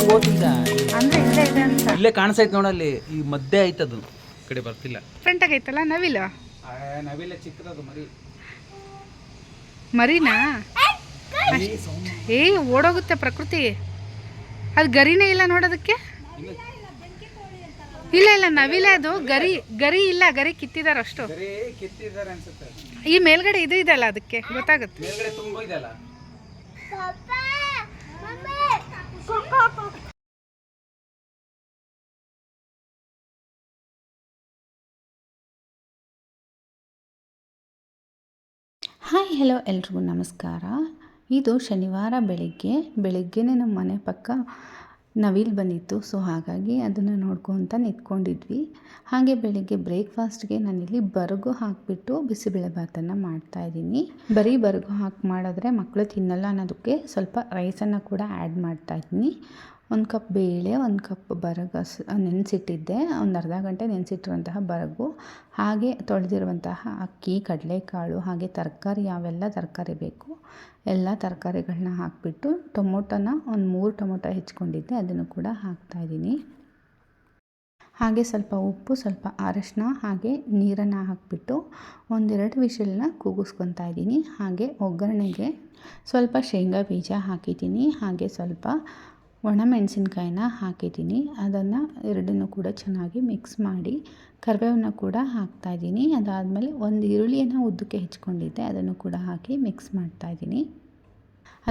ಹೋತಿದ್ದ ಅಂದ್ರೆ ಇಲ್ಲೇ ಇದೆ ಅಂತ. ಇಲ್ಲೇ ಕಾಣಿಸೈತೆ ನೋಡಲ್ಲಿ, ಈ ಮಧ್ಯೆ ಐತದು, ಕಡೆ ಬರ್ತಿಲ್ಲ. ಫ್ರಂಟ್ ಆಗೈತಲ್ಲ ನವಿಲು. ನವಿಲೆ ಚಿಕ್ಕದದು ಮರಿ. ಮರಿನಾ? ಏ ಓಡೋಗುತ್ತೆ ಪ್ರಕೃತಿ. ಅದು ಗರಿನೇ ಇಲ್ಲ ನೋಡೋದಕ್ಕೆ. ಇಲ್ಲ ಇಲ್ಲ ನವಿಲೆ ಅದು. ಗರಿ ಗರಿ ಇಲ್ಲ, ಗರಿ ಕಿತ್ತಿದಾರ ಅಷ್ಟು. ಈ ಮೇಲ್ಗಡೆ ಇದು ಇದೆಲ್ಲ ಅದಕ್ಕೆ ಗೊತ್ತಾಗುತ್ತೆ. ಮೇಲ್ಗಡೆ ತುಂಬ ಇದೆಲ್ಲ. ಹಾಯ್ ಹಲೋ ಎಲ್ರಿಗೂ ನಮಸ್ಕಾರ. ಇದು ಶನಿವಾರ ಬೆಳಿಗ್ಗೆನೇ ನಮ್ಮ ಮನೆ ಪಕ್ಕ ನವಿಲು ಬಂದಿತ್ತು. ಸೊ ಹಾಗಾಗಿ ಅದನ್ನು ನೋಡ್ಕೊತ ನಿಂತ್ಕೊಂಡಿದ್ವಿ. ಹಾಗೆ ಬೆಳಿಗ್ಗೆ ಬ್ರೇಕ್ಫಾಸ್ಟ್ಗೆ ನಾನಿಲ್ಲಿ ಬರಗು ಹಾಕಿಬಿಟ್ಟು ಬಿಸಿಬೇಳೆಭಾತನ್ನು ಮಾಡ್ತಾಯಿದ್ದೀನಿ. ಬರೀ ಬರಗು ಹಾಕಿ ಮಾಡಿದ್ರೆ ಮಕ್ಕಳು ತಿನ್ನಲ್ಲ ಅನ್ನೋದಕ್ಕೆ ಸ್ವಲ್ಪ ರೈಸನ್ನು ಕೂಡ ಆ್ಯಡ್ ಮಾಡ್ತಾಯಿದ್ದೀನಿ. 1 ಕಪ್ ಬೇಳೆ, 1 ಕಪ್ ಬರಗು ನೆನೆಸಿಟ್ಟಿದ್ದೆ. ಒಂದು ಅರ್ಧ ಗಂಟೆ ನೆನೆಸಿಟ್ಟಿರುವಂತಹ ಬರಗು, ಹಾಗೆ ತೊಳೆದಿರುವಂತಹ ಅಕ್ಕಿ, ಕಡಲೆಕಾಳು, ಹಾಗೆ ತರಕಾರಿ, ಯಾವೆಲ್ಲ ತರಕಾರಿ ಬೇಕು ಎಲ್ಲ ತರಕಾರಿಗಳನ್ನ ಹಾಕಿಬಿಟ್ಟು, ಟೊಮೊಟೊನ ಒಂದು 3 ಟೊಮೊಟೊ ಹೆಚ್ಕೊಂಡಿದ್ದೆ, ಅದನ್ನು ಕೂಡ ಹಾಕ್ತಾಯಿದ್ದೀನಿ. ಹಾಗೆ ಸ್ವಲ್ಪ ಉಪ್ಪು, ಸ್ವಲ್ಪ ಅರಶಿನ, ಹಾಗೆ ನೀರನ್ನು ಹಾಕಿಬಿಟ್ಟು 1-2 ವಿಷಲನ್ನ ಕೂಗಿಸ್ಕೊತಾ ಇದ್ದೀನಿ. ಹಾಗೆ ಒಗ್ಗರಣೆಗೆ ಸ್ವಲ್ಪ ಶೇಂಗಾ ಬೀಜ ಹಾಕಿದ್ದೀನಿ, ಹಾಗೆ ಸ್ವಲ್ಪ ಒಣಮೆಣಸಿನ್ಕಾಯಿನ ಹಾಕಿದ್ದೀನಿ. ಅದನ್ನು ಎರಡನ್ನೂ ಕೂಡ ಚೆನ್ನಾಗಿ ಮಿಕ್ಸ್ ಮಾಡಿ ಕರಿಬೇವನ್ನ ಕೂಡ ಹಾಕ್ತಾಯಿದ್ದೀನಿ. ಅದಾದಮೇಲೆ 1 ಈರುಳ್ಳಿಯನ್ನು ಉದ್ದಕ್ಕೆ ಹೆಚ್ಕೊಂಡಿದ್ದೆ, ಅದನ್ನು ಕೂಡ ಹಾಕಿ ಮಿಕ್ಸ್ ಮಾಡ್ತಾಯಿದ್ದೀನಿ.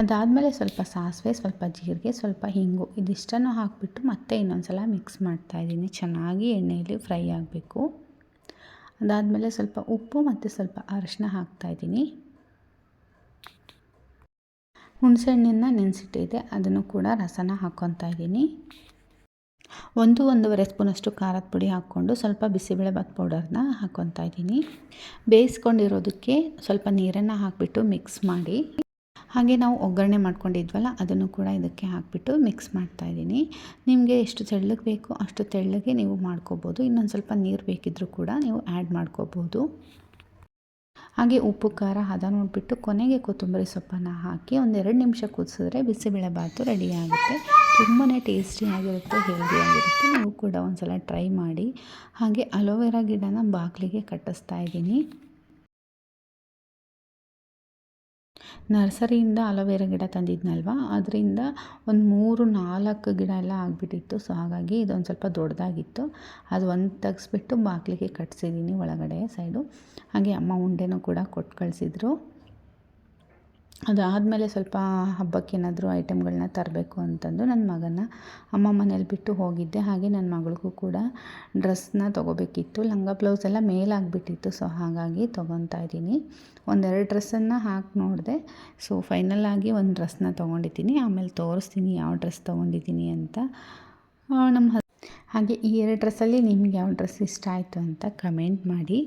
ಅದಾದಮೇಲೆ ಸ್ವಲ್ಪ ಸಾಸಿವೆ, ಸ್ವಲ್ಪ ಜೀರಿಗೆ, ಸ್ವಲ್ಪ ಹಿಂಗು, ಇದಿಷ್ಟನ್ನು ಹಾಕಿಬಿಟ್ಟು ಮತ್ತೆ ಇನ್ನೊಂದು ಸಲ ಮಿಕ್ಸ್ ಮಾಡ್ತಾಯಿದ್ದೀನಿ. ಚೆನ್ನಾಗಿ ಎಣ್ಣೆಯಲ್ಲಿ ಫ್ರೈ ಆಗಬೇಕು. ಅದಾದಮೇಲೆ ಸ್ವಲ್ಪ ಉಪ್ಪು ಮತ್ತು ಸ್ವಲ್ಪ ಅರಶಿನ ಹಾಕ್ತಾಯಿದ್ದೀನಿ. ಹುಣಸೆಹಣ್ಣನ್ನು ನೆನೆಸಿಟ್ಟಿದ್ದೆ, ಅದನ್ನು ಕೂಡ ರಸನ ಹಾಕ್ಕೊತಾ ಇದ್ದೀನಿ. 1-1.5 ಸ್ಪೂನಷ್ಟು ಖಾರದ ಪುಡಿ ಹಾಕ್ಕೊಂಡು ಸ್ವಲ್ಪ ಬಿಸಿಬೇಳೆಭಾತ್ ಪೌಡರ್ನ ಹಾಕ್ಕೊತಾ ಇದ್ದೀನಿ. ಬೇಯಿಸ್ಕೊಂಡಿರೋದಕ್ಕೆ ಸ್ವಲ್ಪ ನೀರನ್ನು ಹಾಕಿಬಿಟ್ಟು ಮಿಕ್ಸ್ ಮಾಡಿ, ಹಾಗೆ ನಾವು ಒಗ್ಗರಣೆ ಮಾಡ್ಕೊಂಡಿದ್ವಲ್ಲ ಅದನ್ನು ಕೂಡ ಇದಕ್ಕೆ ಹಾಕಿಬಿಟ್ಟು ಮಿಕ್ಸ್ ಮಾಡ್ತಾಯಿದ್ದೀನಿ. ನಿಮಗೆ ಎಷ್ಟು ತೆಳ್ಳಗೆ ಬೇಕೋ ಅಷ್ಟು ತೆಳ್ಳಗೆ ನೀವು ಮಾಡ್ಕೋಬೋದು. ಇನ್ನೊಂದು ಸ್ವಲ್ಪ ನೀರು ಬೇಕಿದ್ದರೂ ಕೂಡ ನೀವು ಆ್ಯಡ್ ಮಾಡ್ಕೋಬೋದು. ಹಾಗೆ ಉಪ್ಪು ಖಾರ ಹದ ನೋಡಿಬಿಟ್ಟು ಕೊನೆಗೆ ಕೊತ್ತಂಬರಿ ಸೊಪ್ಪನ್ನು ಹಾಕಿ 1-2 ನಿಮಿಷ ಕುದಿಸಿದ್ರೆ ಬಿಸಿಬೇಳೆಭಾತು ರೆಡಿಯಾಗುತ್ತೆ. ತುಂಬಾ ಟೇಸ್ಟಿಯಾಗಿರುತ್ತೆ, ಹೆಲ್ದಿಯಾಗಿರುತ್ತೆ. ನೀವು ಕೂಡ ಒಂದು ಸಲ ಟ್ರೈ ಮಾಡಿ. ಹಾಗೆ ಅಲೋವೆರಾ ಗಿಡನ ಬಾಗಿಲಿಗೆ ಕಟ್ಟಿಸ್ತಾ ಇದ್ದೀನಿ. ನರ್ಸರಿಯಿಂದ ಅಲೋವೆರಾ ಗಿಡ ತಂದಿದ್ನಲ್ವ, ಅದರಿಂದ ಒಂದು 3-4 ಗಿಡ ಎಲ್ಲ ಆಗಿಬಿಟ್ಟಿತ್ತು. ಸೊ ಹಾಗಾಗಿ ಇದೊಂದು ಸ್ವಲ್ಪ ದೊಡ್ಡದಾಗಿತ್ತು, ಅದು ಒಂದು ತೆಗೆಸ್ಬಿಟ್ಟು ಬಾಗಿಲಿಗೆ ಕಟ್ಸಿದ್ದೀನಿ ಒಳಗಡೆ ಸೈಡು. ಹಾಗೆ ಅಮ್ಮ ಉಂಡೆನೂ ಕೂಡ ಕೊಟ್ಟು ಕಳಿಸಿದ್ರು. ಅದಾದಮೇಲೆ ಸ್ವಲ್ಪ ಹಬ್ಬಕ್ಕೆ ಏನಾದರೂ ಐಟಮ್ಗಳನ್ನ ತರಬೇಕು ಅಂತಂದು ನನ್ನ ಮಗನ ಅಮ್ಮ ಮನೇಲಿ ಬಿಟ್ಟು ಹೋಗಿದ್ದೆ. ಹಾಗೆ ನನ್ನ ಮಗಳಿಗೂ ಕೂಡ ಡ್ರೆಸ್ನ ತೊಗೋಬೇಕಿತ್ತು. ಲಂಗ ಬ್ಲೌಸ್ ಎಲ್ಲ ಮೇಲಾಗಿಬಿಟ್ಟಿತ್ತು. ಸೊ ಹಾಗಾಗಿ ತೊಗೊತಾ ಇದ್ದೀನಿ. 1-2 ಡ್ರೆಸ್ಸನ್ನು ಹಾಕಿ ನೋಡಿದೆ. ಸೊ ಫೈನಲಾಗಿ ಒಂದು ಡ್ರೆಸ್ನ ತೊಗೊಂಡಿದ್ದೀನಿ. ಆಮೇಲೆ ತೋರಿಸ್ತೀನಿ ಯಾವ ಡ್ರೆಸ್ ತೊಗೊಂಡಿದ್ದೀನಿ ಅಂತ. ಹಾಗೆ ಈ 2 ಡ್ರೆಸ್ಸಲ್ಲಿ ನಿಮ್ಗೆ ಯಾವ ಡ್ರೆಸ್ ಇಷ್ಟ ಆಯಿತು ಅಂತ ಕಮೆಂಟ್ ಮಾಡಿ.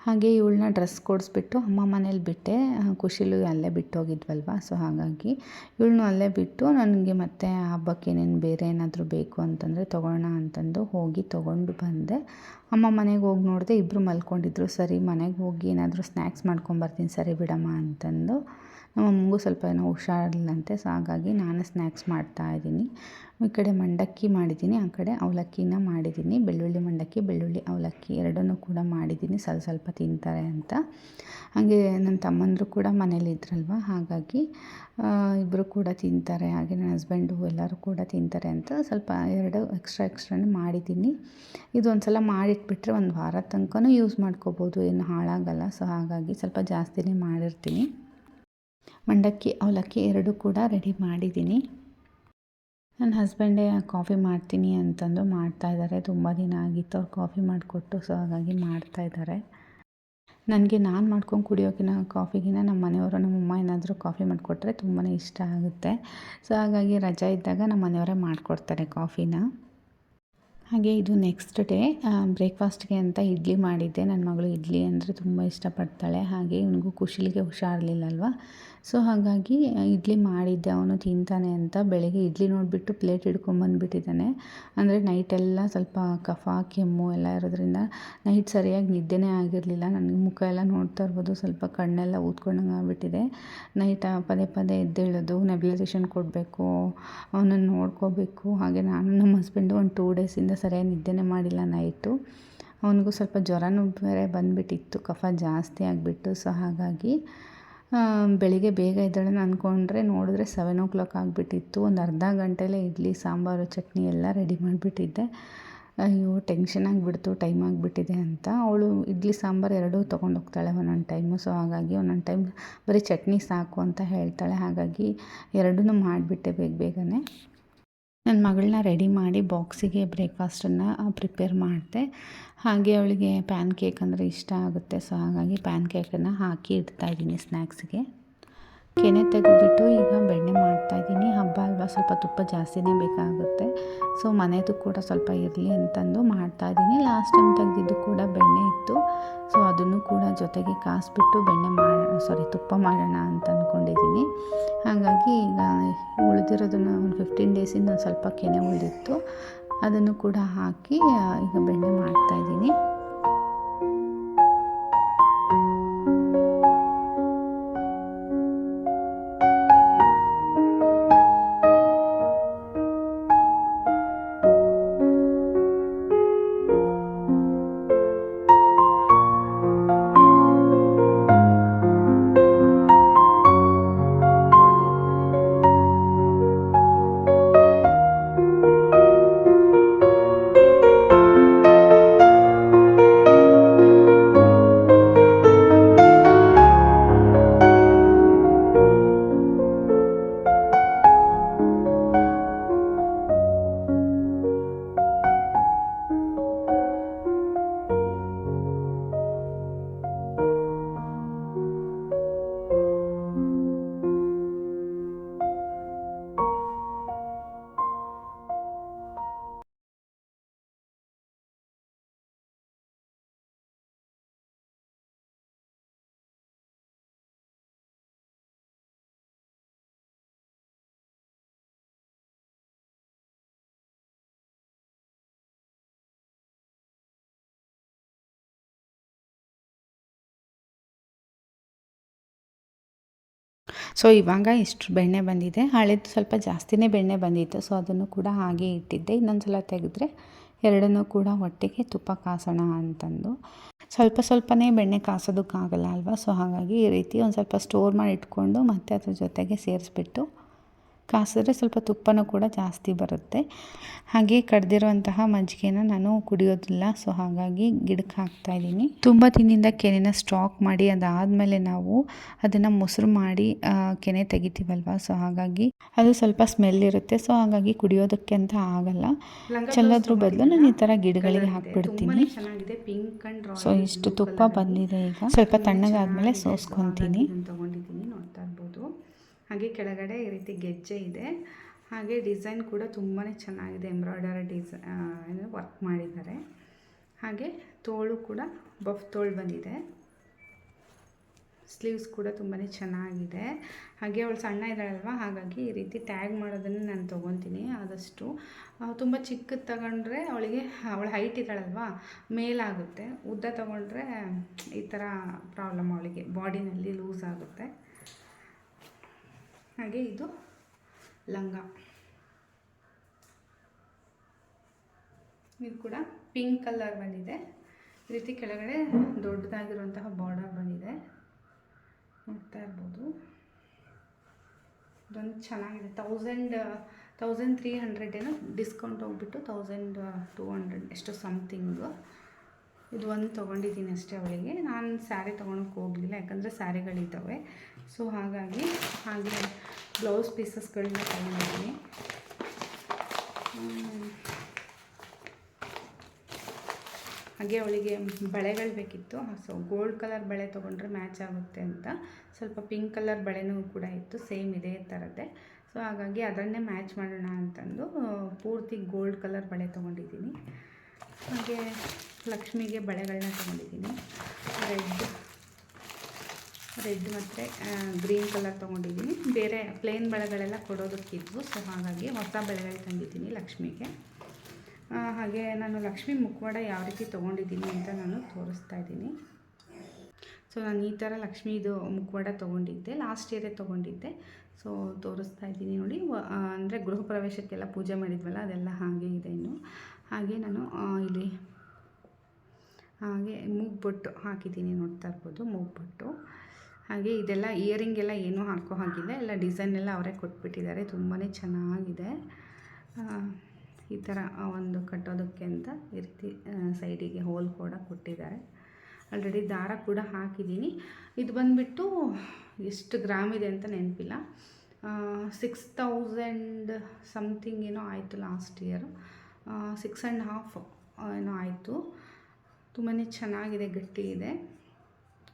ಹಾಗೆ ಇವಳನ್ನ ಡ್ರೆಸ್ ಕೊಡಿಸ್ಬಿಟ್ಟು ಅಮ್ಮ ಮನೇಲಿ ಬಿಟ್ಟೆ. ಖುಷಿಲು ಅಲ್ಲೇ ಬಿಟ್ಟು ಹೋಗಿದ್ವಲ್ವ, ಸೊ ಹಾಗಾಗಿ ಇವಳನ್ನು ಅಲ್ಲೇ ಬಿಟ್ಟು ನನಗೆ ಮತ್ತೆ ಹಬ್ಬಕ್ಕೆ ಏನೇನು ಬೇರೆ ಏನಾದರೂ ಬೇಕು ಅಂತಂದರೆ ತೊಗೊಳ್ಳೋಣ ಅಂತಂದು ಹೋಗಿ ತೊಗೊಂಡು ಬಂದೆ. ಅಮ್ಮ ಮನೆಗೆ ಹೋಗಿ ನೋಡಿದೆ, ಇಬ್ಬರು ಮಲ್ಕೊಂಡಿದ್ರು. ಸರಿ ಮನೆಗೆ ಹೋಗಿ ಏನಾದರೂ ಸ್ನ್ಯಾಕ್ಸ್ ಮಾಡ್ಕೊಂಬರ್ತೀನಿ, ಸರಿ ಬಿಡಮ್ಮ ಅಂತಂದು. ನಮ್ಮ ಅಮ್ಮಗೂ ಸ್ವಲ್ಪ ಏನೋ ಹುಷಾರಿಲ್ಲಂತೆ. ಸೊ ಹಾಗಾಗಿ ನಾನು ಸ್ನ್ಯಾಕ್ಸ್ ಮಾಡ್ತಾಯಿದ್ದೀನಿ. ಈ ಕಡೆ ಮಂಡಕ್ಕಿ ಮಾಡಿದ್ದೀನಿ, ಆ ಕಡೆ ಅವಲಕ್ಕಿನ ಮಾಡಿದ್ದೀನಿ. ಬೆಳ್ಳುಳ್ಳಿ ಮಂಡಕ್ಕಿ, ಬೆಳ್ಳುಳ್ಳಿ ಅವಲಕ್ಕಿ ಎರಡನ್ನೂ ಕೂಡ ಮಾಡಿದ್ದೀನಿ, ಸ್ವಲ್ಪ ತಿಂತಾರೆ ಅಂತ. ಹಾಗೆ ನನ್ನ ತಮ್ಮಂದರು ಕೂಡ ಮನೇಲಿದ್ರಲ್ವ, ಹಾಗಾಗಿ ಇಬ್ಬರು ಕೂಡ ತಿಂತಾರೆ. ಹಾಗೆ ನನ್ನ ಹಸ್ಬೆಂಡು ಎಲ್ಲರೂ ಕೂಡ ತಿಂತಾರೆ ಅಂತ ಸ್ವಲ್ಪ 2 ಎಕ್ಸ್ಟ್ರಾನೇ ಮಾಡಿದ್ದೀನಿ. ಇದೊಂದು ಸಲ ಮಾಡಿಟ್ಬಿಟ್ರೆ 1 ವಾರ ತನಕ ಯೂಸ್ ಮಾಡ್ಕೋಬೋದು, ಏನು ಹಾಳಾಗಲ್ಲ. ಸೊ ಹಾಗಾಗಿ ಸ್ವಲ್ಪ ಜಾಸ್ತಿನೇ ಮಾಡಿರ್ತೀನಿ. ಮಂಡಕ್ಕಿ ಅವಲಕ್ಕಿ 2 ಕೂಡ ರೆಡಿ ಮಾಡಿದ್ದೀನಿ. ನನ್ನ ಹಸ್ಬೆಂಡೇ ಕಾಫಿ ಮಾಡ್ತೀನಿ ಅಂತಂದು ಮಾಡ್ತಾಯಿದ್ದಾರೆ. ತುಂಬ ದಿನ ಆಗಿತ್ತು ಅವ್ರು ಕಾಫಿ ಮಾಡಿಕೊಟ್ಟು. ಸೊ ಹಾಗಾಗಿ ಮಾಡ್ತಾಯಿದ್ದಾರೆ. ನನಗೆ ನಾನು ಮಾಡ್ಕೊಂಡು ಕುಡಿಯೋಕ್ಕಿಂತ ಕಾಫಿಗಿನ ನಮ್ಮ ಮನೆಯವರು, ನಮ್ಮಮ್ಮ ಏನಾದರೂ ಕಾಫಿ ಮಾಡಿಕೊಟ್ರೆ ತುಂಬಾ ಇಷ್ಟ ಆಗುತ್ತೆ. ಸೊ ಹಾಗಾಗಿ ರಜೆ ಇದ್ದಾಗ ನಮ್ಮ ಮನೆಯವರೇ ಮಾಡಿಕೊಡ್ತಾರೆ ಕಾಫಿನ. ಹಾಗೆ ಇದು ನೆಕ್ಸ್ಟ್ ಡೇ ಬ್ರೇಕ್ಫಾಸ್ಟ್ಗೆ ಅಂತ ಇಡ್ಲಿ ಮಾಡಿದ್ದೆ. ನನ್ನ ಮಗಳು ಇಡ್ಲಿ ಅಂದರೆ ತುಂಬ ಇಷ್ಟಪಡ್ತಾಳೆ. ಹಾಗೆ ಇವನಿಗೂ ಖುಷಿಲಿಗೆ ಹುಷಾರಿರಲಿಲ್ಲಲ್ವ, ಸೊ ಹಾಗಾಗಿ ಇಡ್ಲಿ ಮಾಡಿದ್ದೆ, ಅವನು ತಿಂತಾನೆ ಅಂತ. ಬೆಳಗ್ಗೆ ಇಡ್ಲಿ ನೋಡಿಬಿಟ್ಟು ಪ್ಲೇಟ್ ಹಿಡ್ಕೊಂಬಂದುಬಿಟ್ಟಿದ್ದಾನೆ. ಅಂದರೆ ನೈಟೆಲ್ಲ ಸ್ವಲ್ಪ ಕಫ ಕೆಮ್ಮು ಎಲ್ಲ ಇರೋದ್ರಿಂದ ನೈಟ್ ಸರಿಯಾಗಿ ನಿದ್ದೆನೇ ಆಗಿರಲಿಲ್ಲ. ನನಗೆ ಮುಖ ಎಲ್ಲ ನೋಡ್ತಾ ಇರ್ಬೋದು, ಸ್ವಲ್ಪ ಕಣ್ಣೆಲ್ಲ ಊದ್ಕೊಂಡಂಗೆ ಆಗಿಬಿಟ್ಟಿದೆ. ನೈಟ್ ಪದೇ ಪದೇ ಎದ್ದೇಳೋದು, ನೆಬ್ಯುಲೈಸೇಷನ್ ಕೊಡಬೇಕು, ಅವನನ್ನು ನೋಡ್ಕೋಬೇಕು. ಹಾಗೆ ನಾನು ನಮ್ಮ ಹಸ್ಬೆಂಡು ಒಂದು 2 ಡೇಸಿಂದ ಸರಿಯಾಗಿ ನಿದ್ದೆನೇ ಮಾಡಿಲ್ಲ ನೈಟು. ಅವನಿಗೂ ಸ್ವಲ್ಪ ಜ್ವರನೂ ಬೇರೆ ಬಂದುಬಿಟ್ಟಿತ್ತು, ಕಫ ಜಾಸ್ತಿ ಆಗಿಬಿಟ್ಟು. ಸೊ ಹಾಗಾಗಿ ಬೆಳಿಗ್ಗೆ ಬೇಗ ಎದ್ದೇಳೋಣ ಅಂದ್ಕೊಂಡ್ರೆ ನೋಡಿದ್ರೆ 7 o'clock ಆಗಿಬಿಟ್ಟಿತ್ತು. ಒಂದು ಅರ್ಧ ಗಂಟೆಲೇ ಇಡ್ಲಿ ಸಾಂಬಾರು ಚಟ್ನಿ ಎಲ್ಲ ರೆಡಿ ಮಾಡಿಬಿಟ್ಟಿದ್ದೆ. ಅಯ್ಯೋ ಟೆನ್ಷನ್ ಆಗಿಬಿಡ್ತು, ಟೈಮ್ ಆಗಿಬಿಟ್ಟಿದೆ ಅಂತ. ಅವಳು ಇಡ್ಲಿ ಸಾಂಬಾರು ಎರಡೂ ತೊಗೊಂಡೋಗ್ತಾಳೆ ಒಂದೊಂದು ಟೈಮು. ಸೊ ಹಾಗಾಗಿ ಒಂದೊಂದು ಟೈಮ್ ಬರೀ ಚಟ್ನಿ ಸಾಕು ಅಂತ ಹೇಳ್ತಾಳೆ. ಹಾಗಾಗಿ ಎರಡೂ ಮಾಡಿಬಿಟ್ಟೆ ಬೇಗನೆ. ನನ್ನ ಮಗಳನ್ನ ರೆಡಿ ಮಾಡಿ ಬಾಕ್ಸಿಗೆ ಬ್ರೇಕ್ಫಾಸ್ಟನ್ನು ಪ್ರಿಪೇರ್ ಮಾಡಿದೆ. ಹಾಗೆ ಅವಳಿಗೆ ಪ್ಯಾನ್ ಕೇಕ್ ಅಂದರೆ ಇಷ್ಟ ಆಗುತ್ತೆ. ಸೊ ಹಾಗಾಗಿ ಪ್ಯಾನ್ ಕೇಕನ್ನು ಹಾಕಿ ಇಡ್ತಾಯಿದ್ದೀನಿ ಸ್ನ್ಯಾಕ್ಸ್ಗೆ. ಕೆನೆ ತೆಗೆದುಬಿಟ್ಟು ಈಗ ಬೆಣ್ಣೆ ಮಾಡ್ತಾಯಿದ್ದೀನಿ. ಹಬ್ಬ ಅಲ್ವಾ, ಸ್ವಲ್ಪ ತುಪ್ಪ ಜಾಸ್ತಿನೇ ಬೇಕಾಗುತ್ತೆ. ಸೊ ಮನೆಯದು ಕೂಡ ಸ್ವಲ್ಪ ಇರಲಿ ಅಂತಂದು ಮಾಡ್ತಾಯಿದ್ದೀನಿ. ಲಾಸ್ಟ್ ಟೈಮ್ ತೆಗೆದಿದ್ದು ಕೂಡ ಬೆಣ್ಣೆ ಇತ್ತು. ಸೊ ಅದನ್ನು ಕೂಡ ಜೊತೆಗೆ ಕಾಸಿಬಿಟ್ಟು ತುಪ್ಪ ಮಾಡೋಣ ಅಂತ ಅಂದ್ಕೊಂಡಿದ್ದೀನಿ. ಹಾಗಾಗಿ ಈಗ ಉಳಿದಿರೋದನ್ನು ಒಂದು 15 ಡೇಸಿಂದ ಸ್ವಲ್ಪ ಕೆನೆ ಉಳಿದಿತ್ತು, ಅದನ್ನು ಕೂಡ ಹಾಕಿ ಈಗ ಬೆಣ್ಣೆ ಮಾಡ್ತಾಯಿದ್ದೀನಿ. ಸೊ ಇವಾಗ ಇಷ್ಟು ಬೆಣ್ಣೆ ಬಂದಿದೆ. ಹಳೇದು ಸ್ವಲ್ಪ ಜಾಸ್ತಿನೇ ಬೆಣ್ಣೆ ಬಂದಿತ್ತು. ಸೊ ಅದನ್ನು ಕೂಡ ಹಾಗೆ ಇಟ್ಟಿದ್ದೆ. ಇನ್ನೊಂದು ಸಲ ತೆಗೆದ್ರೆ ಎರಡನ್ನೂ ಕೂಡ ಒಟ್ಟಿಗೆ ತುಪ್ಪ ಕಾಸೋಣ ಅಂತಂದು. ಸ್ವಲ್ಪನೇ ಬೆಣ್ಣೆ ಕಾಸೋದಕ್ಕಾಗಲ್ಲ ಅಲ್ವಾ. ಸೊ ಹಾಗಾಗಿ ಈ ರೀತಿ ಒಂದು ಸ್ವಲ್ಪ ಸ್ಟೋರ್ ಮಾಡಿ ಇಟ್ಕೊಂಡು ಮತ್ತೆ ಅದ್ರ ಜೊತೆಗೆ ಸೇರಿಸ್ಬಿಟ್ಟು ಕಾಸಿದ್ರೆ ಸ್ವಲ್ಪ ತುಪ್ಪನೂ ಕೂಡ ಜಾಸ್ತಿ ಬರುತ್ತೆ. ಹಾಗೆ ಕಡ್ದಿರುವಂತಹ ಮಜ್ಜಿಗೆನ ನಾನು ಕುಡಿಯೋದಿಲ್ಲ. ಸೊ ಹಾಗಾಗಿ ಗಿಡಕ್ಕೆ ಹಾಕ್ತಾಯಿದ್ದೀನಿ. ತುಂಬ ದಿನದಿಂದ ಕೆನೆನ ಸ್ಟಾಕ್ ಮಾಡಿ ಅದಾದಮೇಲೆ ನಾವು ಅದನ್ನು ಮೊಸರು ಮಾಡಿ ಕೆನೆ ತೆಗಿತೀವಲ್ವ. ಸೊ ಹಾಗಾಗಿ ಅದು ಸ್ವಲ್ಪ ಸ್ಮೆಲ್ ಇರುತ್ತೆ. ಸೊ ಹಾಗಾಗಿ ಕುಡಿಯೋದಕ್ಕೆ ಅಂತ ಆಗಲ್ಲ. ಚೆಲ್ಲೋದ್ರ ಬದಲು ನಾನು ಈ ಥರ ಗಿಡಗಳಿಗೆ ಹಾಕ್ಬಿಡ್ತೀನಿ. ಸೊ ಇಷ್ಟು ತುಪ್ಪ ಬಂದಿದೆ. ಈಗ ಸ್ವಲ್ಪ ತಣ್ಣಗಾದ್ಮೇಲೆ ಸೋಸ್ಕೊತೀನಿ. ತೊಗೊಂಡಿದ್ದೀನಿ, ನೋಡ್ತಾ ಇರ್ಬೋದು. ಹಾಗೆ ಕೆಳಗಡೆ ಈ ರೀತಿ ಗೆಜ್ಜೆ ಇದೆ. ಹಾಗೆ ಡಿಸೈನ್ ಕೂಡ ತುಂಬಾ ಚೆನ್ನಾಗಿದೆ. ಎಂಬ್ರಾಯ್ಡರಿ ವರ್ಕ್ ಮಾಡಿದ್ದಾರೆ. ಹಾಗೆ ತೋಳು ಕೂಡ ಬಫ್ ತೋಳು ಬಂದಿದೆ. ಸ್ಲೀವ್ಸ್ ಕೂಡ ತುಂಬಾ ಚೆನ್ನಾಗಿದೆ. ಹಾಗೆ ಅವಳು ಸಣ್ಣ ಇದ್ದಾಳಲ್ವ, ಹಾಗಾಗಿ ಈ ರೀತಿ ಟ್ಯಾಗ್ ಮಾಡೋದನ್ನು ನಾನು ತೊಗೊತೀನಿ. ಆದಷ್ಟು ತುಂಬ ಚಿಕ್ಕದು ತಗೊಂಡ್ರೆ ಅವಳ ಹೈಟ್ ಇದ್ದಾಳಲ್ವ, ಮೇಲಾಗುತ್ತೆ. ಉದ್ದ ತೊಗೊಂಡ್ರೆ ಈ ಥರ ಪ್ರಾಬ್ಲಮ್, ಅವಳಿಗೆ ಬಾಡಿನಲ್ಲಿ ಲೂಸ್ ಆಗುತ್ತೆ. ಹಾಗೆ ಇದು ಲಂಗ, ಇದು ಕೂಡ ಪಿಂಕ್ ಕಲರ್ ಬಂದಿದೆ. ಈ ರೀತಿ ಕೆಳಗಡೆ ದೊಡ್ಡದಾಗಿರುವಂತಹ ಬಾರ್ಡರ್ ಬಂದಿದೆ, ನೋಡ್ತಾ ಇರ್ಬೋದು. ಇದೊಂದು ಚೆನ್ನಾಗಿದೆ. 1300 ಏನೋ ಡಿಸ್ಕೌಂಟ್ ಹೋಗ್ಬಿಟ್ಟು 1200 ಎಷ್ಟು ಸಮಥಿಂಗು. ಇದು ಒಂದು ತೊಗೊಂಡಿದ್ದೀನಿ ಅಷ್ಟೇ ಅವಳಿಗೆ. ನಾನು ಸ್ಯಾರಿ ತೊಗೊಳಕ್ಕೆ ಹೋಗಲಿಲ್ಲ, ಯಾಕಂದರೆ ಸ್ಯಾರಿಗಳಿದ್ದಾವೆ. ಸೊ ಹಾಗಾಗಿ ಹಾಗೆ ಬ್ಲೌಸ್ ಪೀಸಸ್ಗಳನ್ನ ತೊಗೊಂಡಿದ್ದೀನಿ. ಹಾಗೆ ಅವಳಿಗೆ ಬಳೆಗಳು ಬೇಕಿತ್ತು. ಸೊ ಗೋಲ್ಡ್ ಕಲರ್ ಬಳೆ ತೊಗೊಂಡ್ರೆ ಮ್ಯಾಚ್ ಆಗುತ್ತೆ ಅಂತ ಸ್ವಲ್ಪ ಪಿಂಕ್ ಕಲರ್ ಬಳೆನೂ ಕೂಡ ಇತ್ತು, ಸೇಮ್ ಇದೇ ಥರದ್ದೇ. ಸೊ ಹಾಗಾಗಿ ಅದನ್ನೇ ಮ್ಯಾಚ್ ಮಾಡೋಣ ಅಂತಂದು ಪೂರ್ತಿ ಗೋಲ್ಡ್ ಕಲರ್ ಬಳೆ ತೊಗೊಂಡಿದ್ದೀನಿ. ಹಾಗೆ ಲಕ್ಷ್ಮಿಗೆ ಬಳೆಗಳನ್ನ ತೊಗೊಂಡಿದ್ದೀನಿ. ರೆಡ್ ರೆಡ್ ಮತ್ತು ಗ್ರೀನ್ ಕಲರ್ ತೊಗೊಂಡಿದ್ದೀನಿ. ಬೇರೆ ಪ್ಲೇನ್ ಬಳೆಗಳೆಲ್ಲ ಕೊಡೋದಕ್ಕಿದ್ವು, ಸೊ ಹಾಗಾಗಿ ಹೊಸ ಬಳೆಗಳು ತಂದಿದ್ದೀನಿ ಲಕ್ಷ್ಮಿಗೆ. ಹಾಗೆ ನಾನು ಲಕ್ಷ್ಮಿ ಮುಖವಾಡ ಯಾವ ರೀತಿ ತೊಗೊಂಡಿದ್ದೀನಿ ಅಂತ ನಾನು ತೋರಿಸ್ತಾ ಇದ್ದೀನಿ. ಸೊ ನಾನು ಈ ಥರ ಲಕ್ಷ್ಮೀದು ಮುಖವಾಡ ತೊಗೊಂಡಿದ್ದೆ, ಲಾಸ್ಟ್ ಇಯರೇ ತೊಗೊಂಡಿದ್ದೆ. ಸೊ ತೋರಿಸ್ತಾ ಇದ್ದೀನಿ ನೋಡಿ. ಅಂದರೆ ಗೃಹ ಪ್ರವೇಶಕ್ಕೆಲ್ಲ ಪೂಜೆ ಮಾಡಿದ್ವಲ್ಲ, ಅದೆಲ್ಲ ಹಾಗೆ ಇದೆ ಇನ್ನು. ಹಾಗೆ ನಾನು ಇಲ್ಲಿ ಹಾಗೆ ಮೂಗ್ಬೊಟ್ಟು ಹಾಕಿದ್ದೀನಿ, ನೋಡ್ತಾ ಇರ್ಬೋದು ಮೂಗ್ಬೊಟ್ಟು. ಹಾಗೆ ಇದೆಲ್ಲ ಇಯರಿಂಗ್ ಎಲ್ಲ ಏನೂ ಹಾಕೋ ಹಾಗಿಲ್ಲ, ಎಲ್ಲ ಡಿಸೈನ್ ಎಲ್ಲ ಅವರೇ ಕೊಟ್ಬಿಟ್ಟಿದ್ದಾರೆ, ತುಂಬಾ ಚೆನ್ನಾಗಿದೆ. ಈ ಥರ ಒಂದು ಕಟ್ಟೋದಕ್ಕೆ ಅಂತ ಈ ರೀತಿ ಸೈಡಿಗೆ ಹೋಲ್ ಕೂಡ ಕೊಟ್ಟಿದ್ದಾರೆ. ಆಲ್ರೆಡಿ ದಾರ ಕೂಡ ಹಾಕಿದ್ದೀನಿ. ಇದು ಬಂದುಬಿಟ್ಟು ಎಷ್ಟು ಗ್ರಾಮ್ ಇದೆ ಅಂತ ನೆನಪಿಲ್ಲ, 6000 ಸಮಥಿಂಗ್ ಏನೋ ಆಯಿತು ಲಾಸ್ಟ್ ಇಯರು, 6.5 ಏನೋ ಆಯಿತು. ತುಂಬಾ ಚೆನ್ನಾಗಿದೆ, ಗಟ್ಟಿ ಇದೆ.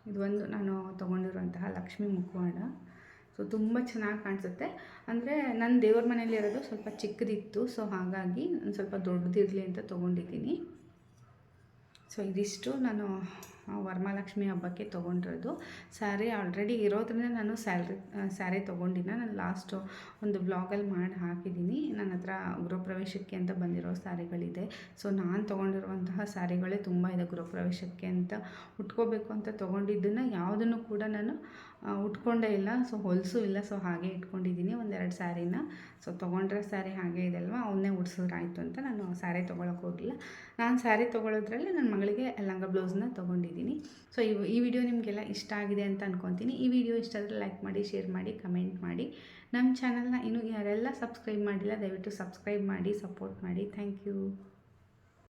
ಇದು ಒಂದು ನಾನು ತೊಗೊಂಡಿರುವಂತಹ ಲಕ್ಷ್ಮೀ ಮುಖವಾಡ. ಸೊ ತುಂಬ ಚೆನ್ನಾಗಿ ಕಾಣಿಸುತ್ತೆ. ಅಂದರೆ ನನ್ನ ದೇವ್ರ ಮನೆಯಲ್ಲಿರೋದು ಸ್ವಲ್ಪ ಚಿಕ್ಕದಿತ್ತು, ಸೊ ಹಾಗಾಗಿ ನಾನು ಸ್ವಲ್ಪ ದೊಡ್ಡದಿರಲಿ ಅಂತ ತೊಗೊಂಡಿದ್ದೀನಿ. ಸೊ ಇದಿಷ್ಟು ನಾನು ವರಮಹಾಲಕ್ಷ್ಮಿ ಹಬ್ಬಕ್ಕೆ ತೊಗೊಂಡಿರೋದು. ಸ್ಯಾರಿ ಆಲ್ರೆಡಿ ಇರೋದ್ರಿಂದ ನಾನು ಸ್ಯಾರಿ ತೊಗೊಂಡಿಲ್ಲ. ನಾನು ಲಾಸ್ಟು ಒಂದು ವ್ಲಾಗಲ್ಲಿ ಮಾಡಿ ಹಾಕಿದ್ದೀನಿ. ನನ್ನ ಹತ್ರ ಗೃಹಪ್ರವೇಶಕ್ಕೆ ಅಂತ ಬಂದಿರೋ ಸ್ಯಾರಿಗಳಿದೆ. ಸೊ ನಾನು ತೊಗೊಂಡಿರುವಂತಹ ಸ್ಯಾರಿಗಳೇ ತುಂಬ ಇದೆ ಗೃಹಪ್ರವೇಶಕ್ಕೆ ಅಂತ. ಉಟ್ಕೋಬೇಕು ಅಂತ ತೊಗೊಂಡಿದ್ದನ್ನು ಯಾವುದನ್ನು ಕೂಡ ನಾನು ಉಟ್ಕೊಂಡೇ ಇಲ್ಲ, ಸೊ ಹೊಲಸು ಇಲ್ಲ, ಸೊ ಹಾಗೆ ಇಟ್ಕೊಂಡಿದ್ದೀನಿ 1-2 ಸ್ಯಾರಿನ. ಸೊ ತೊಗೊಂಡ್ರೆ ಸ್ಯಾರಿ ಹಾಗೆ ಇದೆ ಅಲ್ವಾ, ಅವನ್ನೇ ಉಡ್ಸಿದ್ರಾಯ್ತು ಅಂತ ನಾನು ಸ್ಯಾರಿ ತೊಗೊಳಕ್ಕೆ ಹೋಗಿಲ್ಲ. ನಾನು ಸ್ಯಾರಿ ತೊಗೊಳೋದ್ರಲ್ಲಿ ನನ್ನ ಮಗಳಿಗೆ ಲಂಗ ಬ್ಲೌಸ್ನ ತೊಗೊಂಡಿದ್ದೀನಿ. ಸೊ ಈ ವಿಡಿಯೋ ನಿಮಗೆಲ್ಲ ಇಷ್ಟ ಆಗಿದೆ ಅಂತ ಅಂದ್ಕೊತೀನಿ. ಈ ವಿಡಿಯೋ ಇಷ್ಟ ಆದರೆ ಲೈಕ್ ಮಾಡಿ, ಶೇರ್ ಮಾಡಿ, ಕಮೆಂಟ್ ಮಾಡಿ. ನಮ್ಮ ಚಾನಲ್ನ ಇನ್ನೂ ಯಾರೆಲ್ಲ ಸಬ್ಸ್ಕ್ರೈಬ್ ಮಾಡಿಲ್ಲ ದಯವಿಟ್ಟು ಸಬ್ಸ್ಕ್ರೈಬ್ ಮಾಡಿ, ಸಪೋರ್ಟ್ ಮಾಡಿ. Thank you.